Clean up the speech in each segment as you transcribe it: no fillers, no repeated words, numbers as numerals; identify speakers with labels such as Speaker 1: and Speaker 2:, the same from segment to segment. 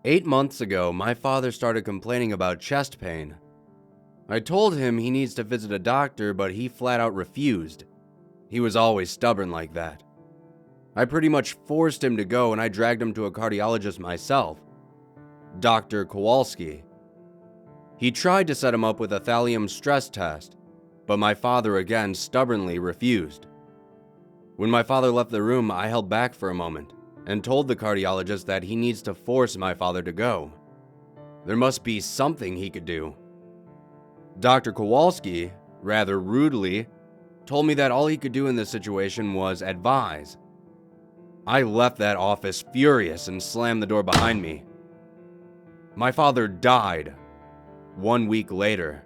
Speaker 1: 8 months ago, my father started complaining about chest pain. I told him he needs to visit a doctor, but he flat out refused. He was always stubborn like that. I pretty much forced him to go, and I dragged him to a cardiologist myself, Dr. Kowalski. He tried to set him up with a thallium stress test, but my father again stubbornly refused. When my father left the room, I held back for a moment and told the cardiologist that he needs to force my father to go. There must be something he could do. Dr. Kowalski, rather rudely, told me that all he could do in this situation was advise. I left that office furious and slammed the door behind me. My father died 1 week later.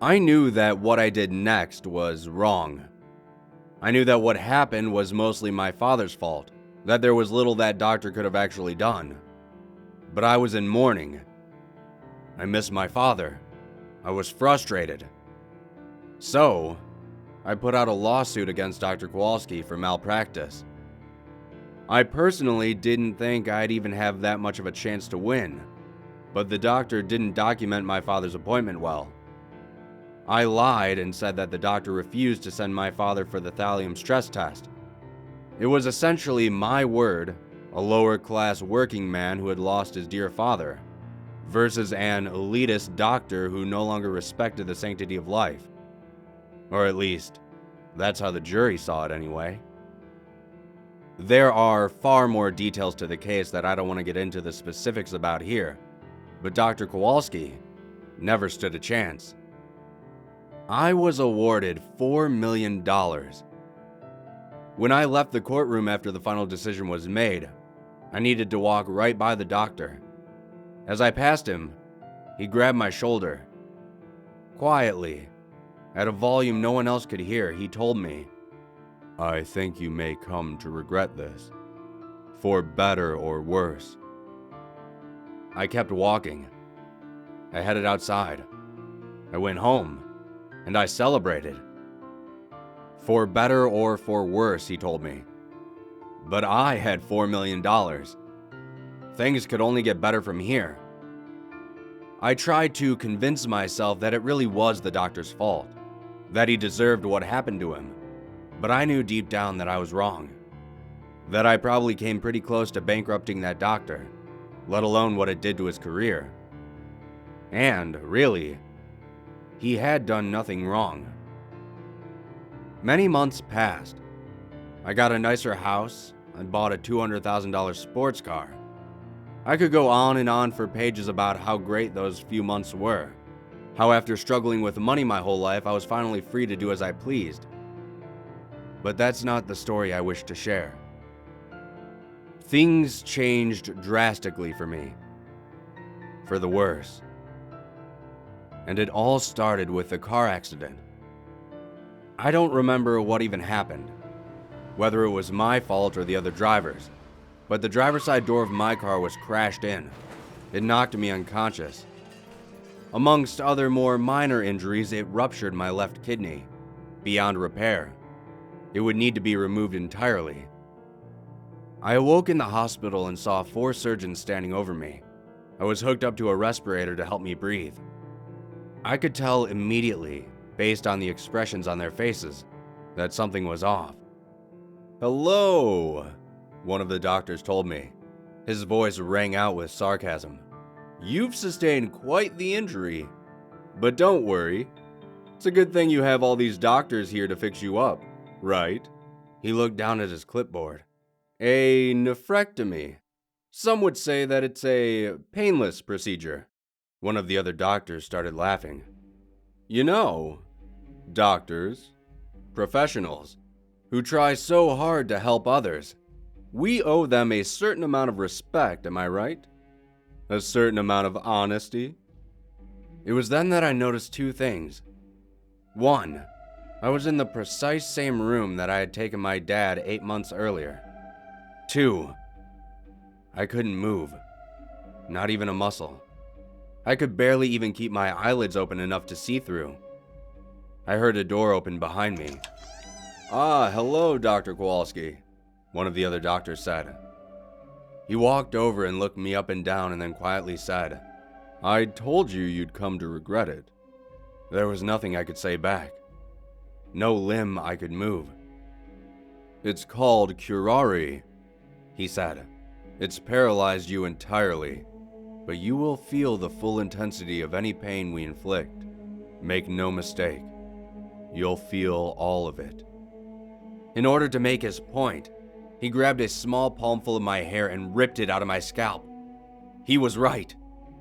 Speaker 1: I knew that what I did next was wrong. I knew that what happened was mostly my father's fault, that there was little that doctor could have actually done. But I was in mourning. I missed my father. I was frustrated. So, I put out a lawsuit against Dr. Kowalski for malpractice. I personally didn't think I'd even have that much of a chance to win, but the doctor didn't document my father's appointment well. I lied and said that the doctor refused to send my father for the thallium stress test. It was essentially my word, a lower-class working man who had lost his dear father, versus an elitist doctor who no longer respected the sanctity of life. Or at least, that's how the jury saw it anyway. There are far more details to the case that I don't want to get into the specifics about here, but Dr. Kowalski never stood a chance. I was awarded $4 million. When I left the courtroom after the final decision was made, I needed to walk right by the doctor. As I passed him, he grabbed my shoulder. Quietly, at a volume no one else could hear, he told me, "I think you may come to regret this, for better or worse." I kept walking. I headed outside. I went home, and I celebrated. For better or for worse, he told me. But I had $4 million. Things could only get better from here. I tried to convince myself that it really was the doctor's fault, that he deserved what happened to him, but I knew deep down that I was wrong, that I probably came pretty close to bankrupting that doctor, let alone what it did to his career. And, really, he had done nothing wrong. Many months passed. I got a nicer house and bought a $200,000 sports car. I could go on and on for pages about how great those few months were, how after struggling with money my whole life, I was finally free to do as I pleased. But that's not the story I wish to share. Things changed drastically for me, for the worse. And it all started with a car accident. I don't remember what even happened, whether it was my fault or the other drivers, but the driver's side door of my car was crashed in. It knocked me unconscious. Amongst other more minor injuries, it ruptured my left kidney, beyond repair. It would need to be removed entirely. I awoke in the hospital and saw 4 surgeons standing over me. I was hooked up to a respirator to help me breathe. I could tell immediately, based on the expressions on their faces, that something was off. "Hello," one of the doctors told me. His voice rang out with sarcasm. "You've sustained quite the injury. But don't worry. It's a good thing you have all these doctors here to fix you up, right?" He looked down at his clipboard. "A nephrectomy. Some would say that it's a painless procedure." One of the other doctors started laughing. "You know, doctors, professionals, who try so hard to help others, we owe them a certain amount of respect, am I right? A certain amount of honesty." It was then that I noticed 2 things. 1, I was in the precise same room that I had taken my dad 8 months earlier. 2, I couldn't move, not even a muscle. I could barely even keep my eyelids open enough to see through. I heard a door open behind me. "Ah, hello, Dr. Kowalski," one of the other doctors said. He walked over and looked me up and down and then quietly said, "I told you you'd come to regret it." There was nothing I could say back. No limb I could move. "It's called curare," he said. "It's paralyzed you entirely, but you will feel the full intensity of any pain we inflict. Make no mistake, you'll feel all of it." In order to make his point, he grabbed a small palmful of my hair and ripped it out of my scalp. He was right.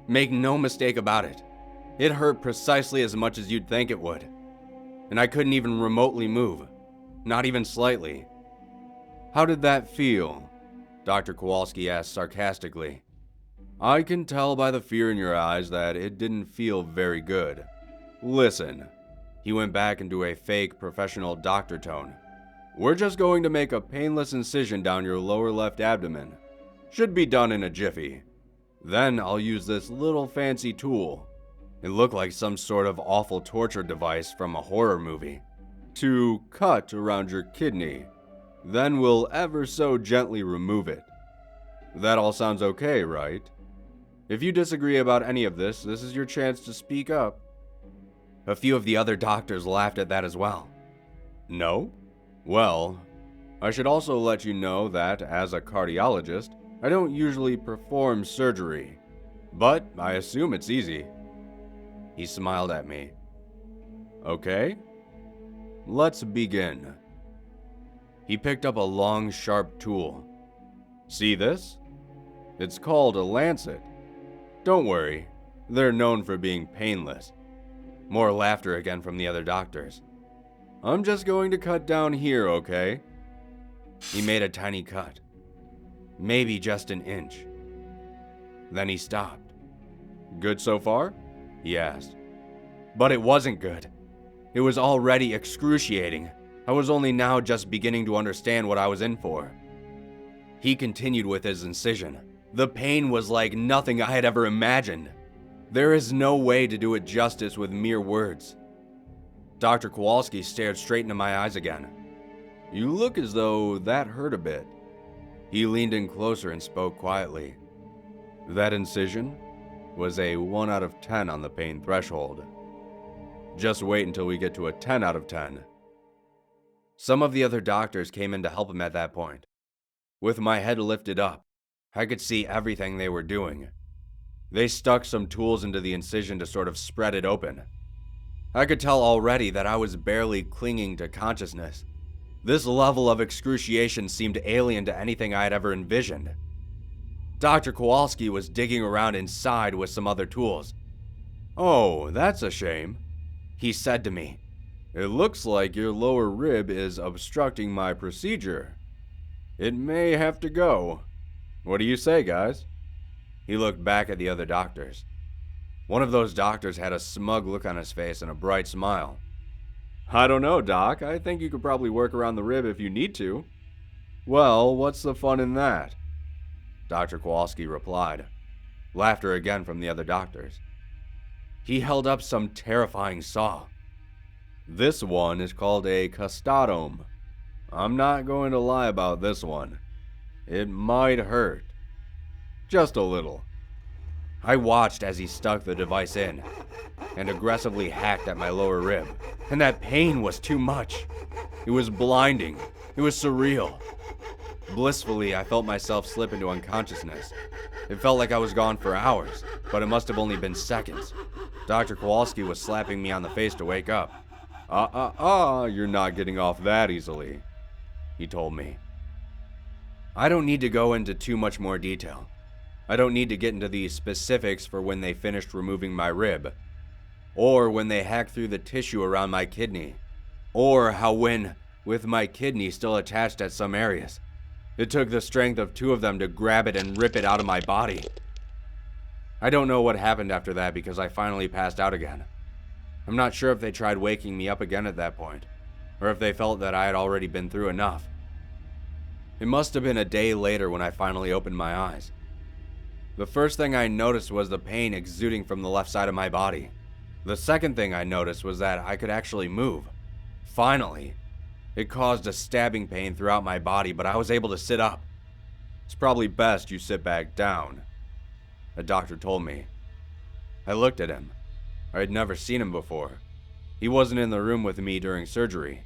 Speaker 1: Make no mistake about it. It hurt precisely as much as you'd think it would. And I couldn't even remotely move. Not even slightly. "How did that feel?" Dr. Kowalski asked sarcastically. "I can tell by the fear in your eyes that it didn't feel very good. Listen." He went back into a fake professional doctor tone. "We're just going to make a painless incision down your lower left abdomen. Should be done in a jiffy. Then I'll use this little fancy tool. It looked like some sort of awful torture device from a horror movie. To cut around your kidney. Then we'll ever so gently remove it. That all sounds okay, right? If you disagree about any of this, this is your chance to speak up." A few of the other doctors laughed at that as well. "No? Well, I should also let you know that, as a cardiologist, I don't usually perform surgery. But I assume it's easy." He smiled at me. "Okay, let's begin." He picked up a long, sharp tool. "See this? It's called a lancet. Don't worry, they're known for being painless." More laughter again from the other doctors. "I'm just going to cut down here, okay?" He made a tiny cut. Maybe just an inch. Then he stopped. "Good so far?" he asked. But it wasn't good. It was already excruciating. I was only now just beginning to understand what I was in for. He continued with his incision. The pain was like nothing I had ever imagined. There is no way to do it justice with mere words. Dr. Kowalski stared straight into my eyes again. "You look as though that hurt a bit." He leaned in closer and spoke quietly. "That incision was a 1 out of 10 on the pain threshold. Just wait until we get to a 10 out of 10. Some of the other doctors came in to help him at that point. With my head lifted up, I could see everything they were doing. They stuck some tools into the incision to sort of spread it open. I could tell already that I was barely clinging to consciousness. This level of excruciation seemed alien to anything I had ever envisioned. Dr. Kowalski was digging around inside with some other tools. "Oh, that's a shame," he said to me. "It looks like your lower rib is obstructing my procedure. It may have to go. What do you say, guys?" He looked back at the other doctors. One of those doctors had a smug look on his face and a bright smile. "I don't know, Doc. I think you could probably work around the rib if you need to." "Well, what's the fun in that?" Dr. Kowalski replied. Laughter again from the other doctors. He held up some terrifying saw. "This one is called a custodome. I'm not going to lie about this one. It might hurt. Just a little." I watched as he stuck the device in and aggressively hacked at my lower rib, and that pain was too much. It was blinding. It was surreal. Blissfully, I felt myself slip into unconsciousness. It felt like I was gone for hours, but it must have only been seconds. Dr. Kowalski was slapping me on the face to wake up. You're not getting off that easily," he told me. I don't need to go into too much more detail. I don't need to get into the specifics for when they finished removing my rib, or when they hacked through the tissue around my kidney, or how when, with my kidney still attached at some areas, it took the strength of 2 of them to grab it and rip it out of my body. I don't know what happened after that because I finally passed out again. I'm not sure if they tried waking me up again at that point, or if they felt that I had already been through enough. It must have been a day later when I finally opened my eyes. The first thing I noticed was the pain exuding from the left side of my body. The second thing I noticed was that I could actually move. Finally. It caused a stabbing pain throughout my body, but I was able to sit up. It's probably best you sit back down, the doctor told me. I looked at him. I had never seen him before. He wasn't in the room with me during surgery.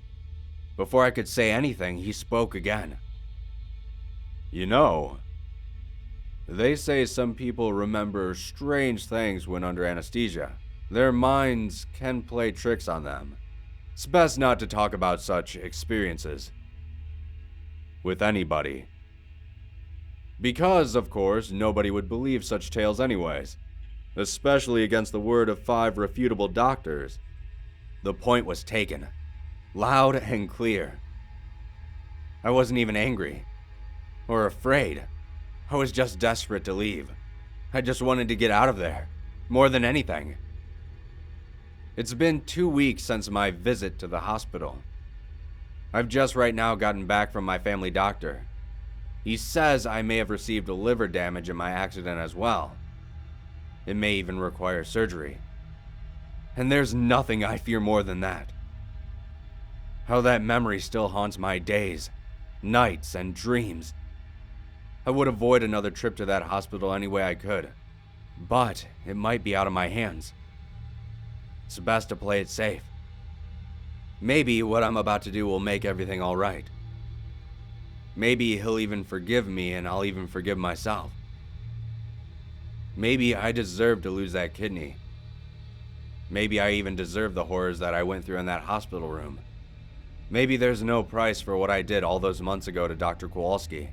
Speaker 1: Before I could say anything, he spoke again. You know, they say some people remember strange things when under anesthesia. Their minds can play tricks on them. It's best not to talk about such experiences with anybody. Because, of course, nobody would believe such tales anyways, especially against the word of 5 refutable doctors. The point was taken, loud and clear. I wasn't even angry or afraid. I was just desperate to leave. I just wanted to get out of there, more than anything. It's been 2 weeks since my visit to the hospital. I've just right now gotten back from my family doctor. He says I may have received a liver damage in my accident as well. It may even require surgery. And there's nothing I fear more than that. How that memory still haunts my days, nights, and dreams. I would avoid another trip to that hospital any way I could, but it might be out of my hands. It's best to play it safe. Maybe what I'm about to do will make everything all right. Maybe he'll even forgive me and I'll even forgive myself. Maybe I deserve to lose that kidney. Maybe I even deserve the horrors that I went through in that hospital room. Maybe there's no price for what I did all those months ago to Dr. Kowalski.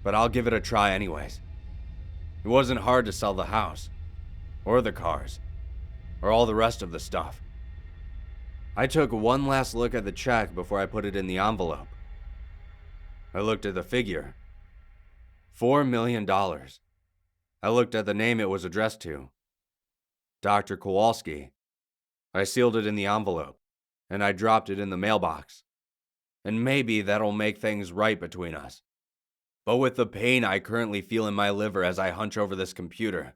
Speaker 1: But I'll give it a try anyways. It wasn't hard to sell the house, or the cars, or all the rest of the stuff. I took one last look at the check before I put it in the envelope. I looked at the figure. $4 million. I looked at the name it was addressed to. Dr. Kowalski. I sealed it in the envelope, and I dropped it in the mailbox. And maybe that'll make things right between us. But with the pain I currently feel in my liver as I hunch over this computer,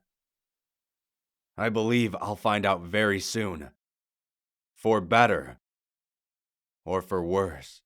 Speaker 1: I believe I'll find out very soon. For better, or for worse.